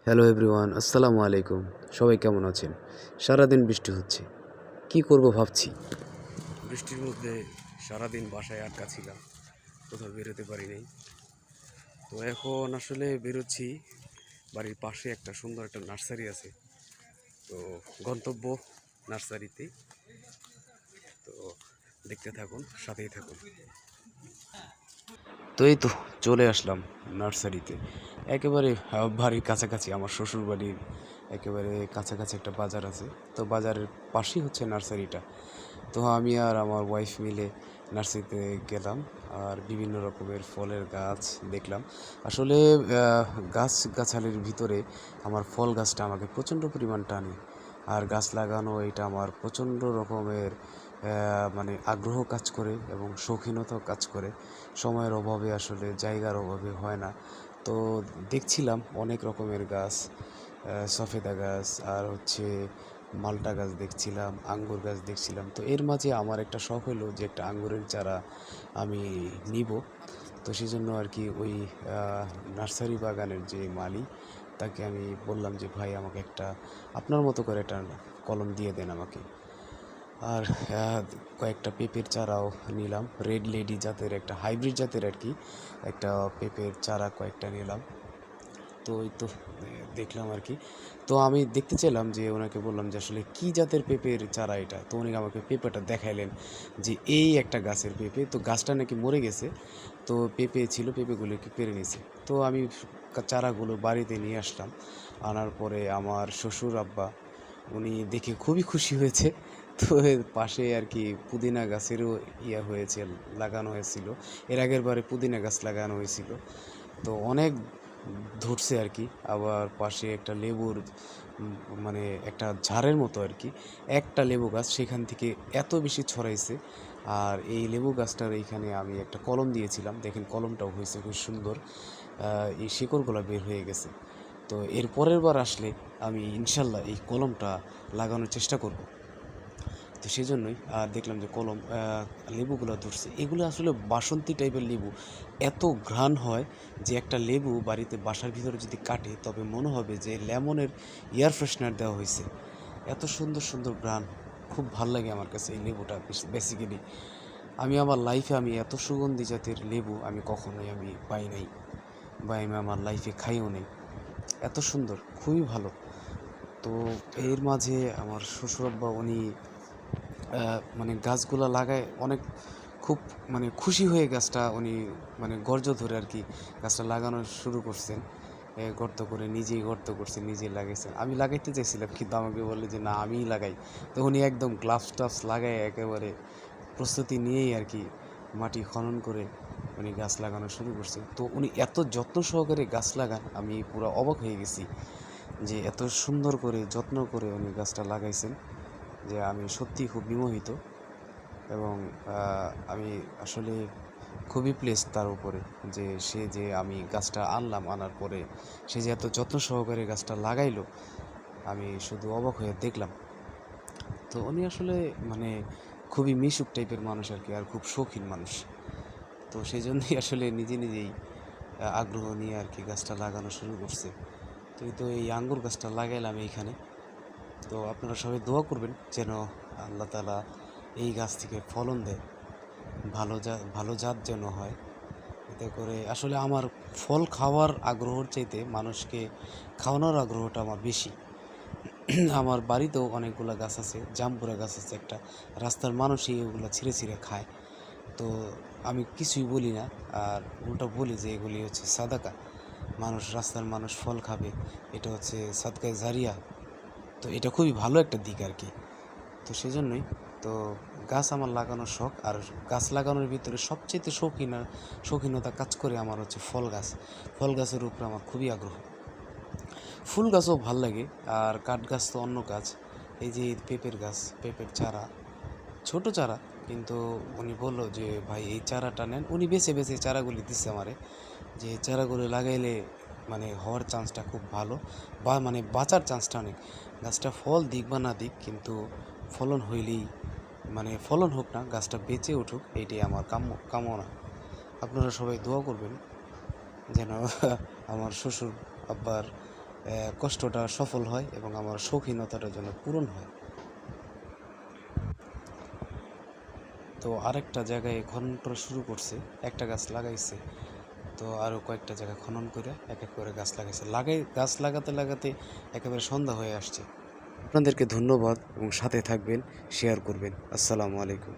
Hello everyone, আসসালামু আলাইকুম। সবাই কেমন আছেন? সারাদিন বৃষ্টি হচ্ছে, কি করব ভাবছি। বৃষ্টির মধ্যে সারাদিন বাসায় আটকা ছিলাম, কোথাও বেরোতে পারি নাই। তো এখন আসলে বেরোচ্ছি। বাড়ির পাশে একটা সুন্দর একটা নার্সারি আছে, তো গন্তব্য নার্সারিতে। তো দেখতে থাকুন, সাথেই থাকুন। তো এই তো চলে আসলাম নার্সারিতে। একেবারে বাড়ির কাছাকাছি, আমার শ্বশুর বাড়ির একেবারে কাছাকাছি একটা বাজার আছে। তো বাজারের পাশেই হচ্ছে নার্সারিটা। তো আমি আর আমার ওয়াইফ মিলে নার্সারিতে গেলাম, আর বিভিন্ন রকমের ফলের গাছ দেখলাম। আসলে গাছালির ভিতরে আমার ফল গাছটা আমাকে প্রচণ্ড পরিমাণ টানে। আর গাছ লাগানো এটা আমার প্রচণ্ড রকমের মানে আগ্রহ কাজ করে এবং শৌখিনতাও কাজ করে। সময়ের অভাবে আসলে জায়গার অভাবে হয় না। তো দেখছিলাম অনেক রকমের গাছ, সফেদা গাছ আর হচ্ছে মালটা গাছ দেখছিলাম, আঙ্গুর গাছ দেখছিলাম। তো এর মাঝে আমার একটা শখ হলো যে একটা আঙ্গুরের চারা আমি নিব। তো সেই জন্য আর কি ওই নার্সারি বাগানের যে মালি, তাকে আমি বললাম যে ভাই আমাকে একটা আপনার মতো করে একটা কলম দিয়ে দেন আমাকে। আর কয়েকটা পেঁপের চারাও নিলাম, রেড লেডি জাতের একটা হাইব্রিড জাতের আর কি একটা পেঁপের চারা কয়েকটা নিলাম। তো ওই তো দেখলাম আর কি। তো আমি দেখতে চাইলাম যে ওনাকে বললাম যে আসলে কী জাতের পেঁপের চারা এটা। তো উনি আমাকে পেঁপেটা দেখাইলেন যে এই একটা গাছের পেঁপে, তো গাছটা নাকি মরে গেছে। তো পেঁপে ছিল, পেঁপেগুলোকে পেরে নিয়েছে। তো আমি চারাগুলো বাড়িতে নিয়ে আসলাম। আনার পরে আমার শ্বশুর আব্বা উনি দেখে খুবই খুশি হয়েছে। তো এর পাশে আর কি পুদিনা গাছেরও হয়েছে, লাগানো হয়েছিল। এর আগের বারে পুদিনা গাছ লাগানো হয়েছিল, তো অনেক ধরছে আর কি। আবার পাশে একটা লেবুর মানে একটা ঝাড়ের মতো আর কি একটা লেবু গাছ, সেখান থেকে এত বেশি ছড়াইছে। আর এই লেবু গাছটার এইখানে আমি একটা কলম দিয়েছিলাম, দেখেন কলমটাও হয়েছে খুব সুন্দর। এই শিকড়গুলো বের হয়ে গেছে। তো এর পরের বার আসলে আমি ইনশাল্লাহ এই কলমটা লাগানোর চেষ্টা করব। তো সেই জন্যই দেখলাম যে কলম লেবুগুলো ধরছে। এগুলো আসলে বাসন্তী টাইপের লেবু, এত ঘ্রাণ হয় যে একটা লেবু বাড়িতে বাসার ভিতরে যদি কাটে তবে মনে হবে যে লেমনের এয়ার ফ্রেশনার দেওয়া হয়েছে। এত সুন্দর সুন্দর ঘ্রাণ, খুব ভাল লাগে আমার কাছে এই লেবুটা। বেসিক্যালি আমি আমার লাইফে আমি এত সুগন্ধি জাতের লেবু আমি কখনোই পাই নাই, বা আমি আমার লাইফে খাইও নেই। এত সুন্দর, খুবই ভালো। তো এর মাঝে আমার শ্বশুরাব্বা উনি মানে গাছগুলা লাগায় অনেক, খুব মানে খুশি হয়ে গাছটা উনি মানে গর্জ ধরে আর কি গাছটা লাগানো শুরু করছেন। গর্ত করে নিজেই গর্ত করছেন, নিজেই লাগাইছেন। আমি লাগাইতে চাইছিলাম কিন্তু আমাকে বললে যে না আমিই লাগাই। তো উনি একদম গ্লাভস টাভস লাগায় একেবারে প্রস্তুতি নিয়েই আর কি মাটি খনন করে উনি গাছ লাগানো শুরু করছে। তো উনি এত যত্ন সহকারে গাছ লাগান, আমি পুরো অবাক হয়ে গেছি যে এত সুন্দর করে যত্ন করে উনি গাছটা লাগাইছেন, যে আমি সত্যিই খুব বিমোহিত। এবং আমি আসলে খুবই প্লেসড তার উপরে, যে সে যে আমি গাছটা আনলাম, আনার পরে সে যে এত যত্ন সহকারে গাছটা লাগাইলো, আমি শুধু অবাক হয়ে দেখলাম। তো উনি আসলে মানে খুবই মিশুক টাইপের মানুষ আর কি, আর খুব শৌখিন মানুষ। তো সেই জন্যই আসলে নিজে নিজেই আগ্রহ নিয়ে আর কি গাছটা লাগানো শুরু করছে। তো এই আঙ্গুর গাছটা লাগাইলাম এইখানে। তো আপনারা সবাই দোয়া করবেন যেন আল্লাহ তাআলা এই গাছ থেকে ফলন দেয়, ভালো জাত যেন হয়। এতে করে আসলে আমার ফল খাওয়ার আগ্রহর চাইতে মানুষকে খাওয়ানোর আগ্রহটা আমার বেশি। আমার বাড়িতেও অনেকগুলো গাছ আছে, জামপুরা গাছ আছে একটা, রাস্তার মানুষই এগুলো ছিঁড়ে ছিঁড়ে খায়। তো আমি কিছুই বলি না, আর উল্টা বলি যে এগুলি হচ্ছে সাদাকা, রাস্তার মানুষ ফল খাবে, এটা হচ্ছে সাদকায়ে জারিয়া। তো এটা খুবই ভালো একটা দিক আর কি। তো সেজন্যই তো গাছ আমার লাগানোর শখ। আর গাছ লাগানোর ভিতরে সবচেয়ে শৌখিনতা কাজ করে আমার হচ্ছে ফল গাছের উপরে আমার খুবই আগ্রহ। ফুল গাছও ভাল লাগে, আর কাঠ গাছ তো অন্য গাছ। এই যে পেঁপের গাছ, পেঁপের চারা, ছোট চারা, কিন্তু উনি বললো যে ভাই এই চারাটা নেন। উনি বেছে বেছে চারাগুলি দিচ্ছে আমারে, যে চারাগুলো লাগাইলে মানে হওয়ার চান্সটা খুব ভালো, বা মানে বাঁচার চান্সটা অনেক। গাছটা ফল দিক বা না দিক, কিন্তু ফলন হইলেই মানে ফলন হোক না, গাছটা বেঁচে উঠুক, এইটাই আমার কামনা। আপনারা সবাই দোয়া করবেন যেন আমার শ্বশুর আব্বার কষ্টটা সফল হয় এবং আমার শৌখিনতাটা যেন পূরণ হয়। তো আরেকটা জায়গায় খনন করা শুরু করছে, একটা গাছ লাগাইছে, তো আরও কয়েকটা জায়গা খনন করে এক এক করে গাছ লাগাইছে, গাছ লাগাতে লাগাতে একেবারে সন্ধ্যা হয়ে আসছে। আপনাদেরকে ধন্যবাদ এবং সাথে থাকবেন, শেয়ার করবেন। আসসালামু আলাইকুম।